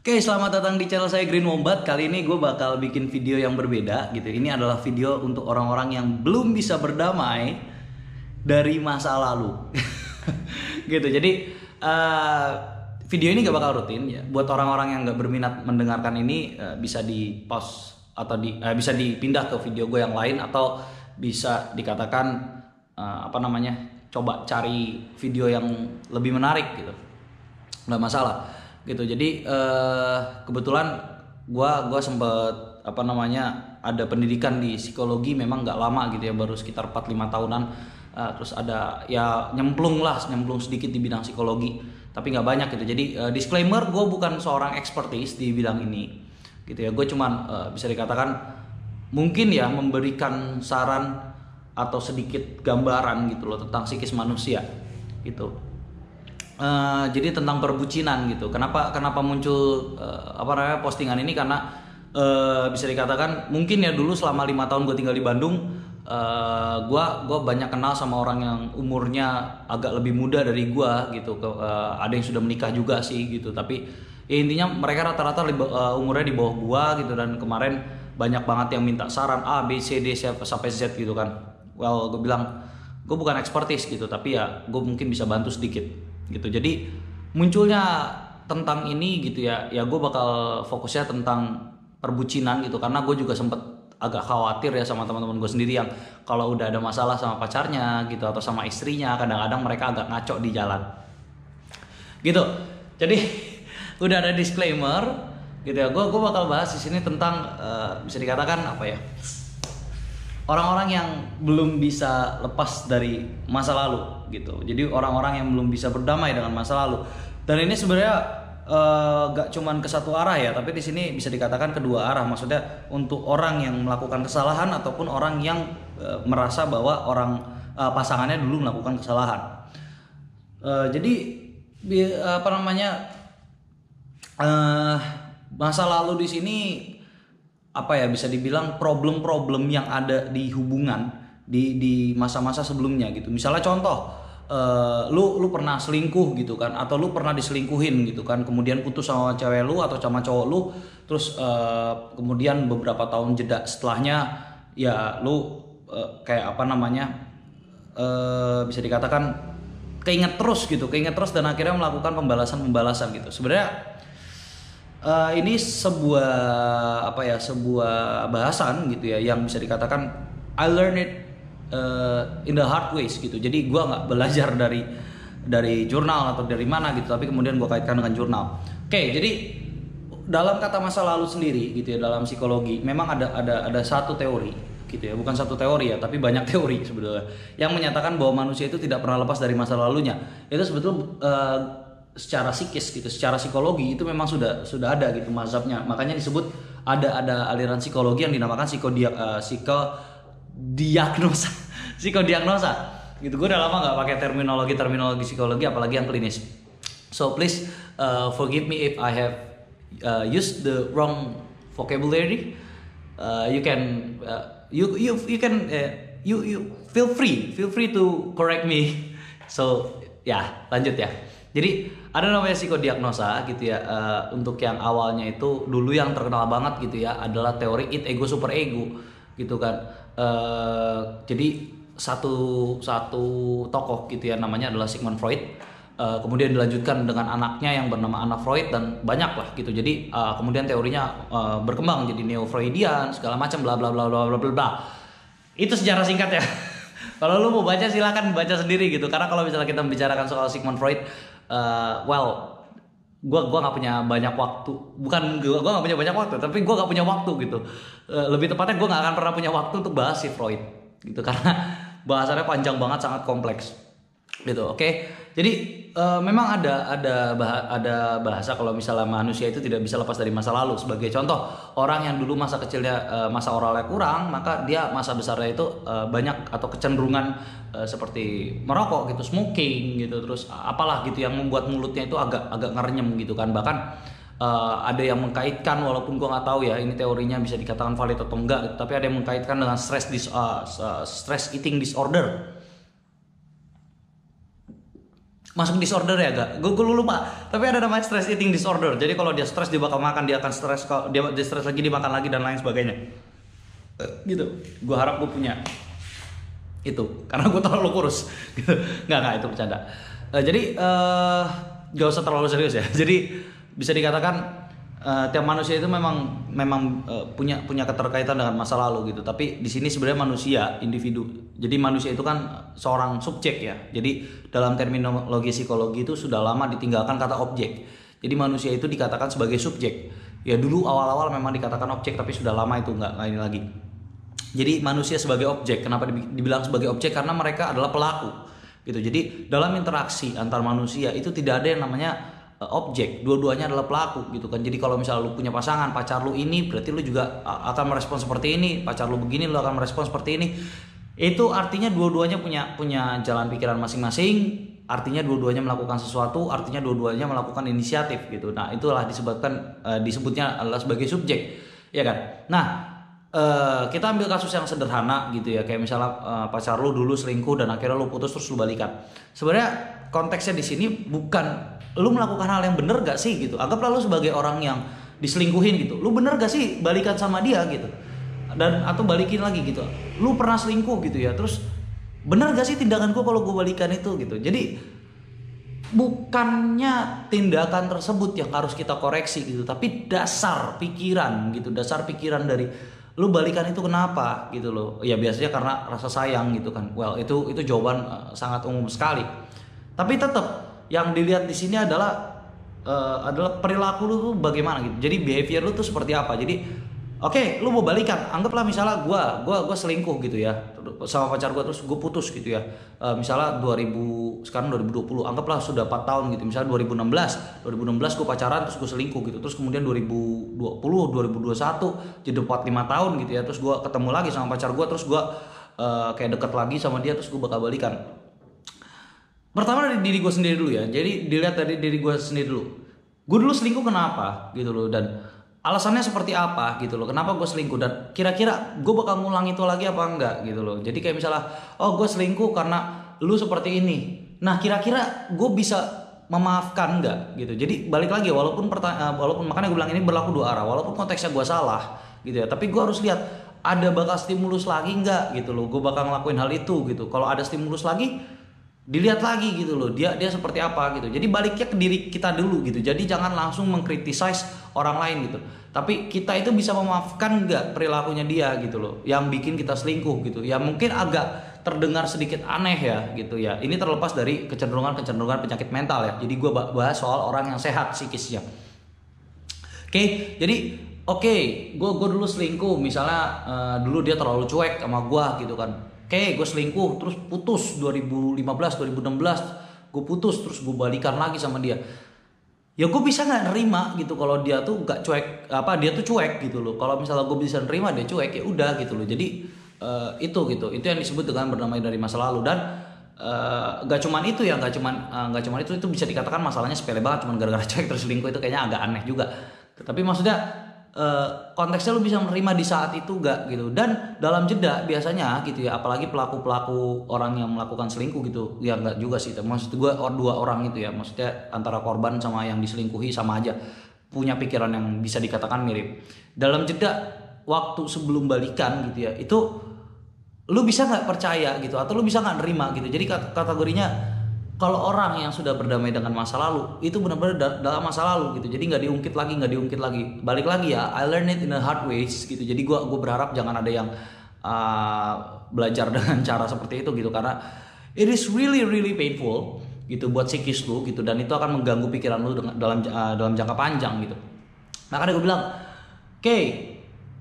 Oke, selamat datang di channel saya Green Wombat. Kali ini gue bakal bikin video yang berbeda gitu. Ini adalah video untuk orang-orang yang belum bisa berdamai dari masa lalu. Gitu. Jadi video ini gak bakal rutin ya. Buat orang-orang yang gak berminat mendengarkan ini bisa di pause atau bisa dipindah ke video gue yang lain, atau bisa dikatakan coba cari video yang lebih menarik gitu. Nggak masalah gitu. Jadi kebetulan gua sempet ada pendidikan di psikologi, memang nggak lama gitu ya, baru sekitar 4-5 tahunan. Terus ada ya nyemplung sedikit di bidang psikologi, tapi nggak banyak gitu. Jadi disclaimer, gue bukan seorang expertise di bidang ini gitu ya. Gue cuman bisa dikatakan mungkin ya memberikan saran atau sedikit gambaran gitu loh tentang psikis manusia gitu. Jadi tentang perbucinan gitu. Kenapa muncul postingan ini? Karena bisa dikatakan mungkin ya dulu selama 5 tahun gue tinggal di Bandung, gue banyak kenal sama orang yang umurnya agak lebih muda dari gue gitu. Ada yang sudah menikah juga sih gitu. Tapi ya intinya mereka rata-rata umurnya di bawah gue gitu. Dan kemarin banyak banget yang minta saran A, B, C, D sampai Z gitu kan. Well, gue bilang gue bukan expertise gitu, tapi ya gue mungkin bisa bantu sedikit gitu. Jadi munculnya tentang ini gitu ya gue bakal fokusnya tentang perbucinan gitu, karena gue juga sempet agak khawatir ya sama teman-teman gue sendiri yang kalau udah ada masalah sama pacarnya gitu atau sama istrinya, kadang-kadang mereka agak ngaco di jalan gitu. Jadi udah ada disclaimer gitu ya. Gue bakal bahas di sini tentang bisa dikatakan orang-orang yang belum bisa lepas dari masa lalu gitu. Jadi orang-orang yang belum bisa berdamai dengan masa lalu. Dan ini sebenarnya gak cuman ke satu arah ya, tapi di sini bisa dikatakan kedua arah. Maksudnya untuk orang yang melakukan kesalahan ataupun orang yang merasa bahwa pasangannya dulu melakukan kesalahan. Jadi masa lalu di sini bisa dibilang problem-problem yang ada di hubungan di masa-masa sebelumnya gitu. Misalnya contoh, lu pernah selingkuh gitu kan, atau lu pernah diselingkuhin gitu kan, kemudian putus sama cewek lu atau sama cowok lu, terus kemudian beberapa tahun jeda setelahnya ya lu bisa dikatakan keinget terus dan akhirnya melakukan pembalasan gitu. Sebenarnya ini sebuah bahasan gitu ya yang bisa dikatakan I learned it in the hard ways gitu. Jadi gue nggak belajar dari jurnal atau dari mana gitu, tapi kemudian gue kaitkan dengan jurnal. Oke, jadi dalam kata masa lalu sendiri gitu ya, dalam psikologi memang ada satu teori gitu ya, bukan satu teori ya, tapi banyak teori sebetulnya yang menyatakan bahwa manusia itu tidak pernah lepas dari masa lalunya. Itu sebetulnya secara psikis gitu, secara psikologi itu memang sudah ada gitu mazhabnya. Makanya disebut ada aliran psikologi yang dinamakan psikodiagnosa gitu. Gue udah lama nggak pakai terminologi psikologi, apalagi yang klinis. So please forgive me if I have used the wrong vocabulary. You feel free to correct me. So ya lanjut ya. Jadi ada namanya psikodiagnosa gitu ya. Untuk yang awalnya itu dulu yang terkenal banget gitu ya adalah teori id, ego, super ego gitu kan. Jadi satu tokoh gitu ya namanya adalah Sigmund Freud. Kemudian dilanjutkan dengan anaknya yang bernama Anna Freud, dan banyak lah gitu. Jadi kemudian teorinya berkembang jadi neo Freudian segala macam bla bla bla bla bla bla. Itu sejarah singkat ya. Kalau lu mau baca silakan baca sendiri gitu. Karena kalau misalnya kita membicarakan soal Sigmund Freud, gue nggak punya banyak waktu. Bukan gue nggak punya banyak waktu, tapi gue nggak punya waktu gitu. Lebih tepatnya gue nggak akan pernah punya waktu untuk bahas si Freud gitu, karena bahasannya panjang banget, sangat kompleks gitu. Oke. Jadi memang ada bahasa kalau misalnya manusia itu tidak bisa lepas dari masa lalu. Sebagai contoh, orang yang dulu masa kecilnya masa oralnya kurang, maka dia masa besarnya itu banyak atau kecenderungan seperti merokok gitu, smoking gitu, terus apalah gitu yang membuat mulutnya itu agak ngerenyem gitu kan. Bahkan ada yang mengkaitkan, walaupun gua nggak tahu ya ini teorinya bisa dikatakan valid atau enggak, tapi ada yang mengkaitkan dengan stress eating disorder. masuk disorder ya gak? Gue lupa. Tapi ada namanya stress eating disorder. Jadi kalau dia stres dia bakal makan, dia akan stres, kalau dia stres lagi dia makan lagi dan lain sebagainya. Gitu. Gue harap gue punya itu karena gue terlalu kurus. Gitu. Nggak itu bercanda. Jadi gak usah terlalu serius ya. Jadi bisa dikatakan tiap manusia itu memang punya keterkaitan dengan masa lalu gitu. Tapi di sini sebenarnya manusia individu. Jadi manusia itu kan seorang subjek ya. Jadi dalam terminologi psikologi itu sudah lama ditinggalkan kata objek. Jadi manusia itu dikatakan sebagai subjek. Ya dulu awal-awal memang dikatakan objek, tapi sudah lama itu nggak ini lagi. Jadi manusia sebagai objek. Kenapa dibilang sebagai objek? Karena mereka adalah pelaku gitu. Jadi dalam interaksi antar manusia itu tidak ada yang namanya objek, dua-duanya adalah pelaku gitu kan. Jadi kalau misalnya lu punya pasangan, pacar lu ini berarti lu juga akan merespon seperti ini, pacar lu begini lu akan merespon seperti ini. Itu artinya dua-duanya punya jalan pikiran masing-masing, artinya dua-duanya melakukan sesuatu, artinya dua-duanya melakukan inisiatif gitu. Nah, itulah disebutnya adalah sebagai subjek, ya kan? Nah, kita ambil kasus yang sederhana gitu ya, kayak misalnya pacar lu dulu selingkuh dan akhirnya lu putus terus lu balikan. Sebenarnya konteksnya di sini bukan lu melakukan hal yang bener gak sih gitu. Anggaplah lu sebagai orang yang diselingkuhin gitu. Lu bener gak sih balikan sama dia gitu. Dan atau balikin lagi gitu. Lu pernah selingkuh gitu ya. Terus bener gak sih tindakan gue kalau gue balikan itu gitu. Jadi bukannya tindakan tersebut yang harus kita koreksi gitu. Tapi dasar pikiran gitu. Dasar pikiran dari lu balikan itu kenapa gitu loh. Ya biasanya karena rasa sayang gitu kan. Well itu jawaban sangat umum sekali. Tapi tetap yang dilihat di sini adalah perilaku lu tuh bagaimana gitu. Jadi behavior lu tuh seperti apa. Jadi oke, lu mau balikan. Anggaplah misalnya gua selingkuh gitu ya sama pacar gua terus gua putus gitu ya. Misalnya sekarang 2020. Anggaplah sudah 4 tahun gitu. Misalnya 2016 gua pacaran terus gua selingkuh gitu. Terus kemudian 2020, 2021 jadi 4-5 tahun gitu ya. Terus gua ketemu lagi sama pacar gua terus gua kayak deket lagi sama dia terus gua bakal balikan. Pertama dari diri gue sendiri dulu ya. Jadi dilihat dari diri gue sendiri dulu. Gue dulu selingkuh kenapa gitu loh. Dan alasannya seperti apa gitu loh. Kenapa gue selingkuh. Dan kira-kira gue bakal ngulang itu lagi apa enggak gitu loh. Jadi kayak misalnya oh gue selingkuh karena lu seperti ini. Nah kira-kira gue bisa memaafkan enggak gitu. Jadi balik lagi walaupun makanya gue bilang ini berlaku dua arah. Walaupun konteksnya gue salah gitu ya. Tapi gue harus lihat ada bakal stimulus lagi enggak gitu loh. Gue bakal ngelakuin hal itu gitu. Kalau ada stimulus lagi dilihat lagi gitu loh, dia seperti apa gitu. Jadi baliknya ke diri kita dulu gitu. Jadi jangan langsung mengkritisize orang lain gitu. Tapi kita itu bisa memaafkan nggak perilakunya dia gitu loh, yang bikin kita selingkuh gitu. Ya mungkin agak terdengar sedikit aneh ya gitu ya. Ini terlepas dari kecenderungan penyakit mental ya. Jadi gue bahas soal orang yang sehat psikisnya. Oke, jadi gue dulu selingkuh. Misalnya dulu dia terlalu cuek sama gue gitu kan. Gue selingkuh terus putus 2015 2016 gue putus terus gue balikan lagi sama dia. Ya gue bisa nggak nerima gitu kalau dia tuh nggak cuek dia tuh cuek gitu loh. Kalau misalnya gue bisa nerima dia cuek ya udah gitu loh. Jadi itu yang disebut dengan berdamai dari masa lalu. Dan nggak cuman itu ya, nggak cuman itu bisa dikatakan masalahnya sepele banget, cuman gara-gara cuek terus selingkuh itu kayaknya agak aneh juga. Tapi maksudnya konteksnya lu bisa menerima di saat itu gak gitu. Dan dalam jeda biasanya gitu ya, apalagi pelaku orang yang melakukan selingkuh gitu ya, gak juga sih, maksud gue dua orang itu ya, maksudnya antara korban sama yang diselingkuhi sama aja punya pikiran yang bisa dikatakan mirip. Dalam jeda waktu sebelum balikan gitu ya, itu lu bisa gak percaya gitu atau lu bisa gak nerima gitu. Jadi kategorinya kalau orang yang sudah berdamai dengan masa lalu itu benar-benar dalam masa lalu gitu. Jadi nggak diungkit lagi. Balik lagi ya, I learn it in a hard ways gitu. Jadi gue berharap jangan ada yang belajar dengan cara seperti itu gitu, karena it is really painful gitu buat psikis lu gitu, dan itu akan mengganggu pikiran lu dalam jangka panjang gitu. Makanya gue bilang,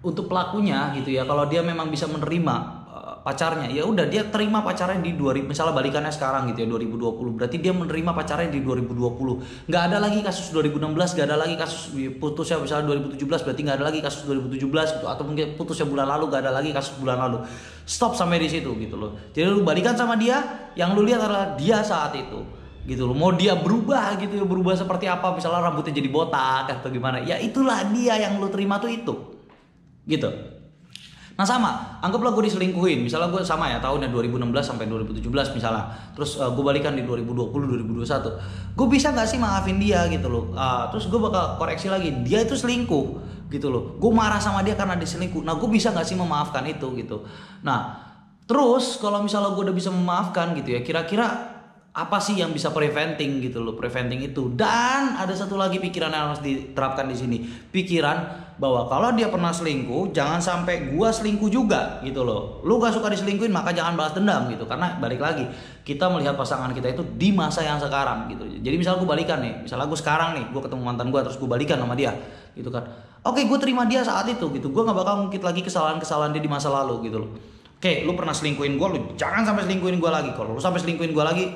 untuk pelakunya gitu ya, kalau dia memang bisa menerima pacarnya, ya udah dia terima pacarnya di 2000, misalnya balikannya sekarang gitu ya 2020, berarti dia menerima pacarnya di 2020. Nggak ada lagi kasus 2016, nggak ada lagi kasus putusnya misalnya 2017, berarti nggak ada lagi kasus 2017 gitu, atau mungkin putusnya bulan lalu, nggak ada lagi kasus bulan lalu. Stop sampai di situ gitu loh. Jadi lu balikan sama dia, yang lu lihat adalah dia saat itu gitu loh. Mau dia berubah gitu ya, berubah seperti apa, misalnya rambutnya jadi botak atau gimana, ya itulah dia yang lu terima tuh itu gitu. Nah sama, anggaplah gue diselingkuhin, misalnya gue sama ya tahunnya 2016 sampai 2017 misalnya, terus gue balikan di 2020 2021, gue bisa nggak sih maafin dia gitu loh. Terus gue bakal koreksi lagi, dia itu selingkuh gitu loh, gue marah sama dia karena dia selingkuh. Nah gue bisa nggak sih memaafkan itu gitu. Nah terus kalau misalnya gue udah bisa memaafkan gitu ya, kira-kira apa sih yang bisa preventing gitu loh, preventing itu. Dan ada satu lagi pikiran yang harus diterapkan di sini, pikiran bahwa kalau dia pernah selingkuh, jangan sampai gua selingkuh juga gitu loh. Lu gak suka diselingkuhin, maka jangan balas dendam gitu. Karena balik lagi, kita melihat pasangan kita itu di masa yang sekarang gitu. Jadi misalnya gua balikan nih, misalnya gua sekarang nih, gua ketemu mantan gua terus gua balikan sama dia gitu kan. Oke, gua terima dia saat itu gitu. Gua gak bakal ngungkit lagi kesalahan-kesalahan dia di masa lalu gitu loh. Oke, lu pernah selingkuhin gua, lu jangan sampai selingkuhin gua lagi. Kalau lu sampai selingkuhin gua lagi,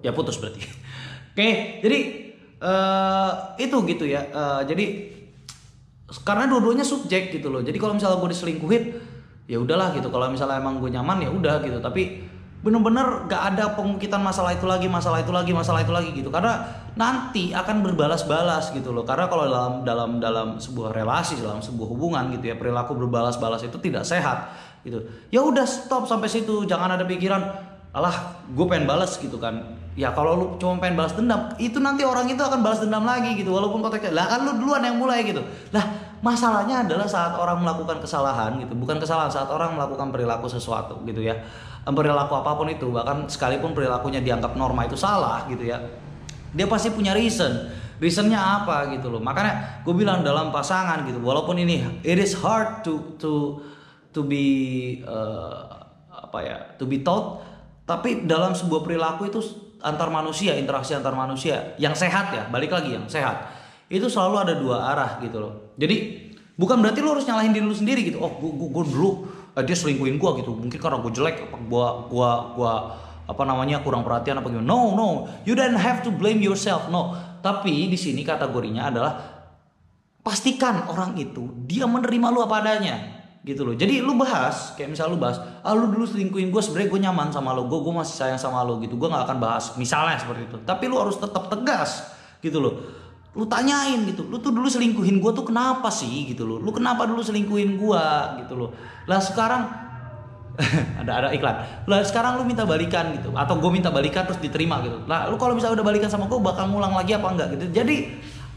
ya putus berarti. Oke, jadi itu gitu ya. Jadi karena dua-duanya subjek gitu loh. Jadi kalau misalnya gue diselingkuhin, ya udahlah gitu. Kalau misalnya emang gue nyaman ya udah gitu. Tapi bener-bener gak ada pengungkitan masalah itu lagi, masalah itu lagi gitu. Karena nanti akan berbalas-balas gitu loh. Karena kalau dalam sebuah relasi, dalam sebuah hubungan gitu ya, perilaku berbalas-balas itu tidak sehat gitu. Ya udah stop sampai situ. Jangan ada pikiran, alah gue pengen balas gitu kan. Ya kalau lu cuma pengen balas dendam, itu nanti orang itu akan balas dendam lagi gitu, walaupun konteksnya lah kan lu duluan yang mulai gitu. Lah masalahnya adalah saat orang melakukan kesalahan gitu, bukan kesalahan, saat orang melakukan perilaku sesuatu gitu ya, perilaku apapun itu, bahkan sekalipun perilakunya dianggap norma itu salah gitu ya, dia pasti punya reasonnya apa gitu loh. Makanya gue bilang dalam pasangan gitu, walaupun ini it is hard to be to be taught, tapi dalam sebuah perilaku itu antar manusia, interaksi antar manusia yang sehat ya, balik lagi yang sehat itu selalu ada dua arah gitu loh. Jadi bukan berarti lo harus nyalahin diri lu sendiri gitu. Oh gue dulu dia selingkuhin gue gitu, mungkin karena gue jelek, gue kurang perhatian apa gimana. No, you don't have to blame yourself. No, tapi di sini kategorinya adalah pastikan orang itu dia menerima lu apa adanya gitu loh. Jadi lu bahas, kayak misal lu bahas, lu dulu selingkuhin gue, sebenarnya gue nyaman sama lu, gue masih sayang sama lu gitu, gue nggak akan bahas misalnya seperti itu. Tapi lu harus tetap tegas gitu loh. Lu tanyain gitu, lu tuh dulu selingkuhin gue tuh kenapa sih gitu loh, lu kenapa dulu selingkuhin gue gitu loh. Lah sekarang ada iklan, lah sekarang lu minta balikan gitu, atau gue minta balikan terus diterima gitu. Lah lu kalau misalnya udah balikan sama gue, bakal ngulang lagi apa enggak gitu. Jadi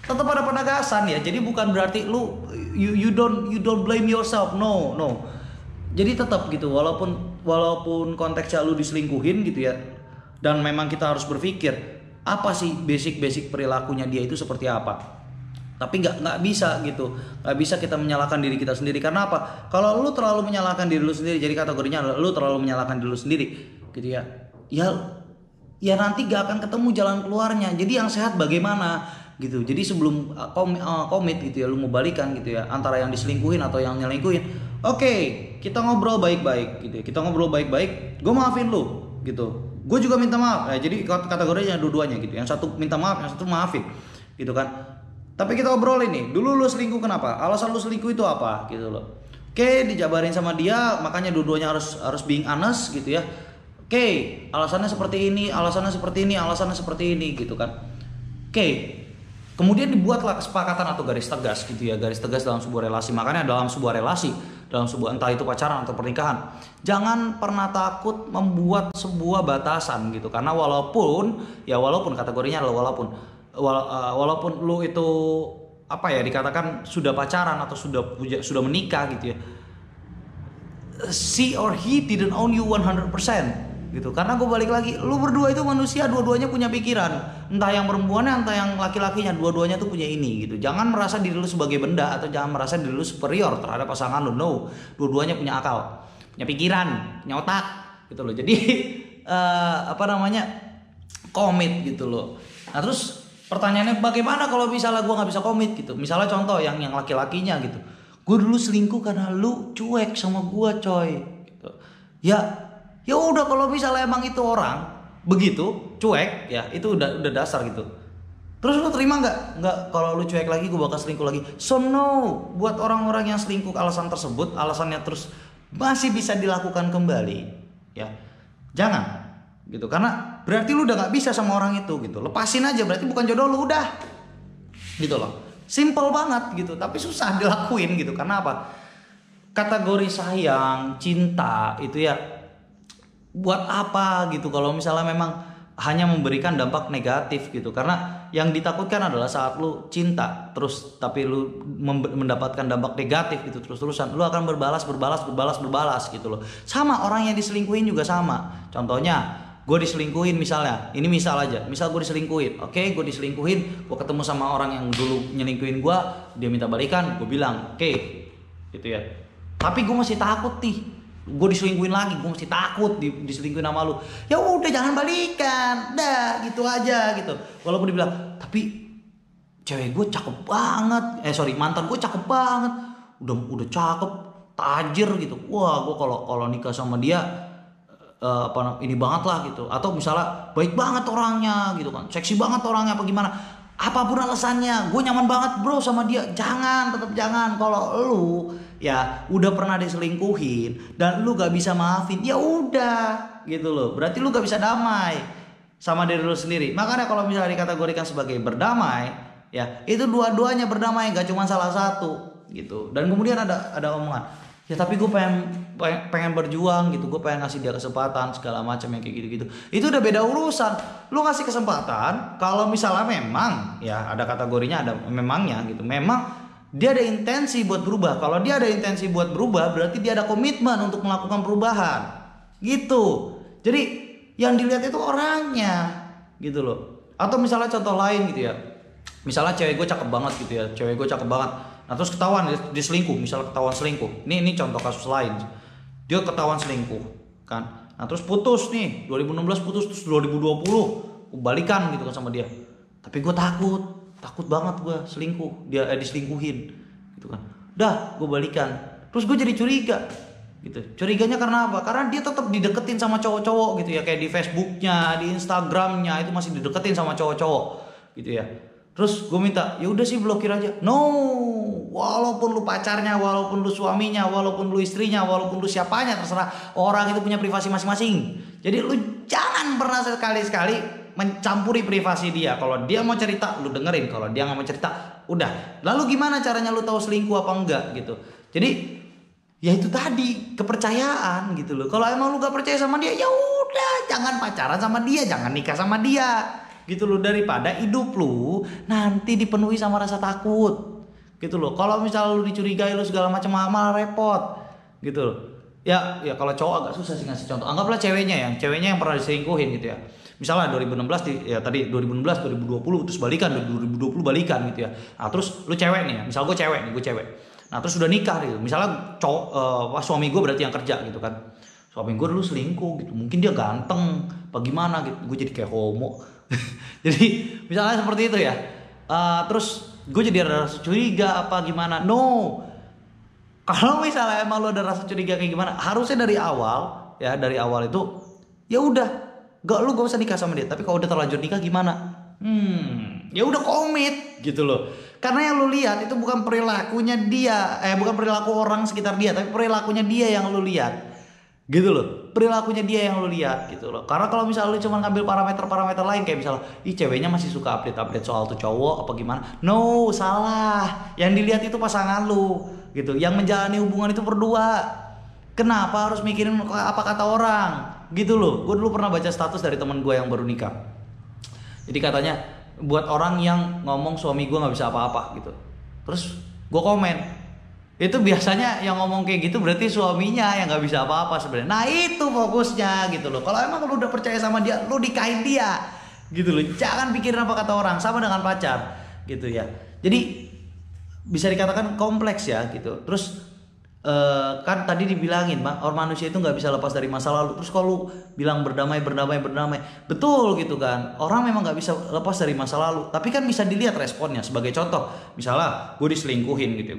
tetap ada penegasan ya. Jadi bukan berarti lu you don't blame yourself. No. Jadi tetap gitu, walaupun konteksnya lu diselingkuhin gitu ya, dan memang kita harus berpikir apa sih basic perilakunya dia itu seperti apa. Tapi nggak bisa gitu, nggak bisa kita menyalahkan diri kita sendiri. Karena apa? Kalau lu terlalu menyalahkan diri lu sendiri, jadi kategorinya adalah lu terlalu menyalahkan diri lu sendiri gitu ya. Ya nanti gak akan ketemu jalan keluarnya. Jadi yang sehat bagaimana gitu. Jadi sebelum komit gitu ya, lu mau balikan gitu ya, antara yang diselingkuhin atau yang nyelingkuhin, oke, kita ngobrol baik-baik gitu ya. Kita ngobrol baik-baik, gue maafin lu gitu, gue juga minta maaf ya. Jadi kategorinya dua-duanya gitu, yang satu minta maaf, yang satu maafin gitu kan. Tapi kita obrolin nih, dulu lu selingkuh kenapa, alasan lu selingkuh itu apa gitu loh. Oke, dijabarin sama dia, makanya dua-duanya harus being honest gitu ya. Oke, alasannya seperti ini, alasannya seperti ini gitu kan. Oke. Kemudian dibuatlah kesepakatan atau garis tegas gitu ya, garis tegas dalam sebuah relasi. Makanya dalam sebuah relasi, dalam sebuah entah itu pacaran atau pernikahan, jangan pernah takut membuat sebuah batasan gitu. Karena walaupun kategorinya adalah walaupun lu itu dikatakan sudah pacaran atau sudah menikah gitu ya, she or he didn't own you 100% gitu. Karena gue balik lagi, lu berdua itu manusia, dua-duanya punya pikiran, entah yang perempuannya entah yang laki-lakinya, dua-duanya tuh punya ini gitu. Jangan merasa diri lu sebagai benda atau jangan merasa diri lu superior terhadap pasangan lu. No, dua-duanya punya akal, punya pikiran, punya otak gitu loh. Jadi komit gitu loh. Nah terus pertanyaannya, bagaimana kalau misalnya gue nggak bisa komit gitu? Misalnya contoh yang laki-lakinya gitu, gue dulu selingkuh karena lu cuek sama gue coy gitu. Ya udah, kalau misalnya emang itu orang begitu cuek ya, itu udah dasar gitu. Terus lu terima nggak kalau lu cuek lagi gue bakal selingkuh lagi? So no, buat orang-orang yang selingkuh alasan tersebut, alasannya terus masih bisa dilakukan kembali ya, jangan gitu. Karena berarti lu udah nggak bisa sama orang itu gitu. Lepasin aja, berarti bukan jodoh lu, udah gitu loh. Simple banget gitu, tapi susah dilakuin gitu. Karena apa? kategori sayang, cinta itu ya buat apa gitu kalau misalnya memang hanya memberikan dampak negatif gitu. Karena yang ditakutkan adalah saat lu cinta terus tapi lu mendapatkan dampak negatif itu terus-terusan, lu akan berbalas gitu loh. Sama orang yang diselingkuhin juga sama. Contohnya gue diselingkuhin misalnya, ini misal aja, misal gue diselingkuhin, oke, gue diselingkuhin, gue ketemu sama orang yang dulu nyelingkuhin gue, dia minta balikan, gue bilang oke, gitu ya. Tapi gue masih takut nih, gue diselingkuhin lagi, gue masih takut diselingkuhin sama lu. Ya udah jangan balikan, dah gitu aja gitu. Walaupun dibilang, tapi cewek gue cakep banget, mantan gue cakep banget, udah cakep, tajir gitu. Wah, gue kalau nikah sama dia ini banget lah gitu. Atau misalnya baik banget orangnya gitu kan, seksi banget orangnya apa gimana, apapun alasannya gue nyaman banget bro sama dia. Tetap jangan. Kalau lu ya udah pernah diselingkuhin dan lu gak bisa maafin, ya udah gitu loh, berarti lu gak bisa damai sama diri lu sendiri. Makanya kalau misalnya dikategorikan sebagai berdamai, ya itu dua-duanya berdamai, gak cuma salah satu gitu. Dan kemudian ada omongan, ya tapi gue pengen berjuang gitu, gue pengen ngasih dia kesempatan segala macam yang kayak gitu-gitu. Itu udah beda urusan. Lu ngasih kesempatan kalau misalnya memang ya ada kategorinya, ada memangnya gitu, memang dia ada intensi buat berubah. Kalau dia ada intensi buat berubah, berarti dia ada komitmen untuk melakukan perubahan gitu. Jadi yang dilihat itu orangnya gitu loh. Atau misalnya contoh lain gitu ya, misalnya cewek gue cakep banget gitu ya, cewek gue cakep banget, nah terus ketahuan dia selingkuh, misalnya ketahuan selingkuh. Ini contoh kasus lain. Dia ketahuan selingkuh kan. Nah terus putus nih, 2016 putus, terus 2020 balikan gitu kan sama dia. Tapi gue takut banget gue selingkuh, dia diselingkuhin gitu kan. Dah gue balikan. Terus gue jadi curiga gitu. Curiganya karena apa? Karena dia tetap dideketin sama cowok-cowok gitu ya, kayak di Facebooknya, di Instagramnya itu masih dideketin sama cowok-cowok gitu ya. Terus gue minta, ya udah sih blokir aja. No, walaupun lu pacarnya, walaupun lu suaminya, walaupun lu istrinya, walaupun lu siapanya, terserah. Orang itu punya privasi masing-masing. Jadi lu jangan pernah sekali-sekali mencampuri privasi dia. Kalau dia mau cerita, lu dengerin. Kalau dia nggak mau cerita, udah. Lalu gimana caranya lu tahu selingkuh apa enggak gitu? Jadi ya itu tadi, kepercayaan gitu loh. Kalau emang lu gak percaya sama dia, ya udah, jangan pacaran sama dia, jangan nikah sama dia. Gitu loh, daripada hidup lu nanti dipenuhi sama rasa takut gitu loh. Kalau misalnya lu dicurigai lu segala macam, malah repot gitu loh. Ya kalau cowok agak susah sih ngasih contoh. Anggaplah ceweknya yang pernah diselingkuhin gitu ya. Misalnya 2016 ya tadi 2016 2020 terus balikan, 2020 balikan gitu ya. Nah terus lu cewek nih ya, misal gue cewek. Nah terus udah nikah gitu. Misalnya suami gue berarti yang kerja gitu kan. Suami gue dulu selingkuh gitu. Mungkin dia ganteng apa gimana gitu. Gue jadi kayak homo. Jadi misalnya seperti itu ya. Terus gue jadi ada rasa curiga apa gimana. No. Kalau misalnya emang lo ada rasa curiga kayak gimana, harusnya dari awal itu ya udah, gak usah nikah sama dia. Tapi kalau udah terlanjur nikah gimana? Ya udah komit gitu loh. Karena yang lu lihat itu bukan perilakunya dia, bukan perilaku orang sekitar dia, tapi perilakunya dia yang lu lihat. Gitu loh. Perilakunya dia yang lu lihat gitu loh. Karena kalau misalnya lu cuma ngambil parameter-parameter lain kayak misalnya, ceweknya masih suka update-update soal tuh cowok apa gimana. No, salah. Yang dilihat itu pasangan lu gitu. Yang menjalani hubungan itu berdua. Kenapa harus mikirin apa kata orang? Gitu loh. Gue dulu pernah baca status dari teman gue yang baru nikah. Jadi katanya buat orang yang ngomong suami gue gak bisa apa-apa gitu. Terus gue komen, itu biasanya yang ngomong kayak gitu berarti suaminya yang gak bisa apa-apa sebenarnya. Nah itu fokusnya gitu loh. Kalau emang lu udah percaya sama dia, lu nikahin dia gitu loh. Jangan pikirin apa kata orang. Sama dengan pacar gitu ya. Jadi bisa dikatakan kompleks ya gitu. Terus kan tadi dibilangin orang manusia itu nggak bisa lepas dari masa lalu. Terus kalau lu bilang berdamai, betul gitu kan. Orang memang nggak bisa lepas dari masa lalu. Tapi kan bisa dilihat responnya. Sebagai contoh, misalnya gue diselingkuhin gitu ya,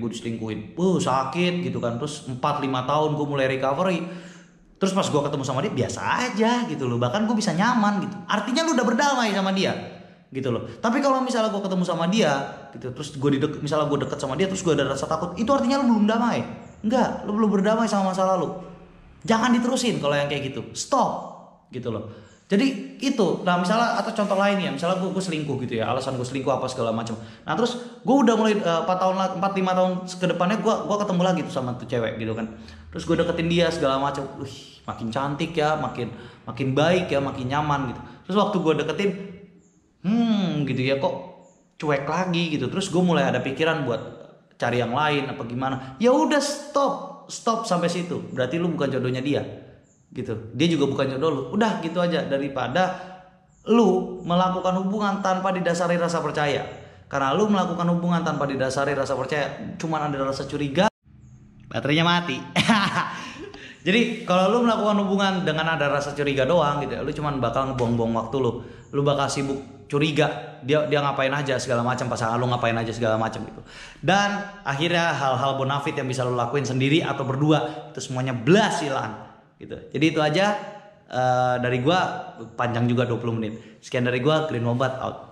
sakit gitu kan. Terus 4-5 tahun gue mulai recovery. Terus pas gue ketemu sama dia biasa aja gitu loh. Bahkan gue bisa nyaman gitu. Artinya lu udah berdamai sama dia gitu loh. Tapi kalau misalnya gue ketemu sama dia gitu, terus misalnya gue deket sama dia, terus gue ada rasa takut, itu artinya lu belum damai. Enggak, lu belum berdamai sama masa lalu. Jangan diterusin kalau yang kayak gitu. Stop gitu loh. Jadi itu, nah misalnya atau contoh lain ya, misalnya gue selingkuh gitu ya, alasan gue selingkuh apa segala macam. Nah terus gue udah mulai 4 5 tahun ke depannya gue ketemu lagi tuh sama tuh cewek gitu kan. Terus gue deketin dia segala macam, makin cantik ya, makin baik ya, makin nyaman gitu. Terus waktu gue deketin, gitu ya kok cuek lagi gitu. Terus gue mulai ada pikiran buat cari yang lain apa gimana. Ya udah stop sampai situ. Berarti lu bukan jodohnya dia. Gitu. Dia juga bukan jodoh lu. Udah gitu aja, daripada lu melakukan hubungan tanpa didasari rasa percaya. Karena lu melakukan hubungan tanpa didasari rasa percaya, cuman ada rasa curiga, baterainya mati. Jadi kalau lu melakukan hubungan dengan ada rasa curiga doang gitu ya, lu cuman bakal ngebuang-buang waktu lu. Lu bakal sibuk curiga, dia ngapain aja segala macam, pasangan lu ngapain aja segala macam gitu. Dan akhirnya hal-hal bonafit yang bisa lu lakuin sendiri atau berdua itu semuanya blas hilang. Gitu. Jadi itu aja dari gua, panjang juga 20 menit. Sekian dari gua, Green Wombat out.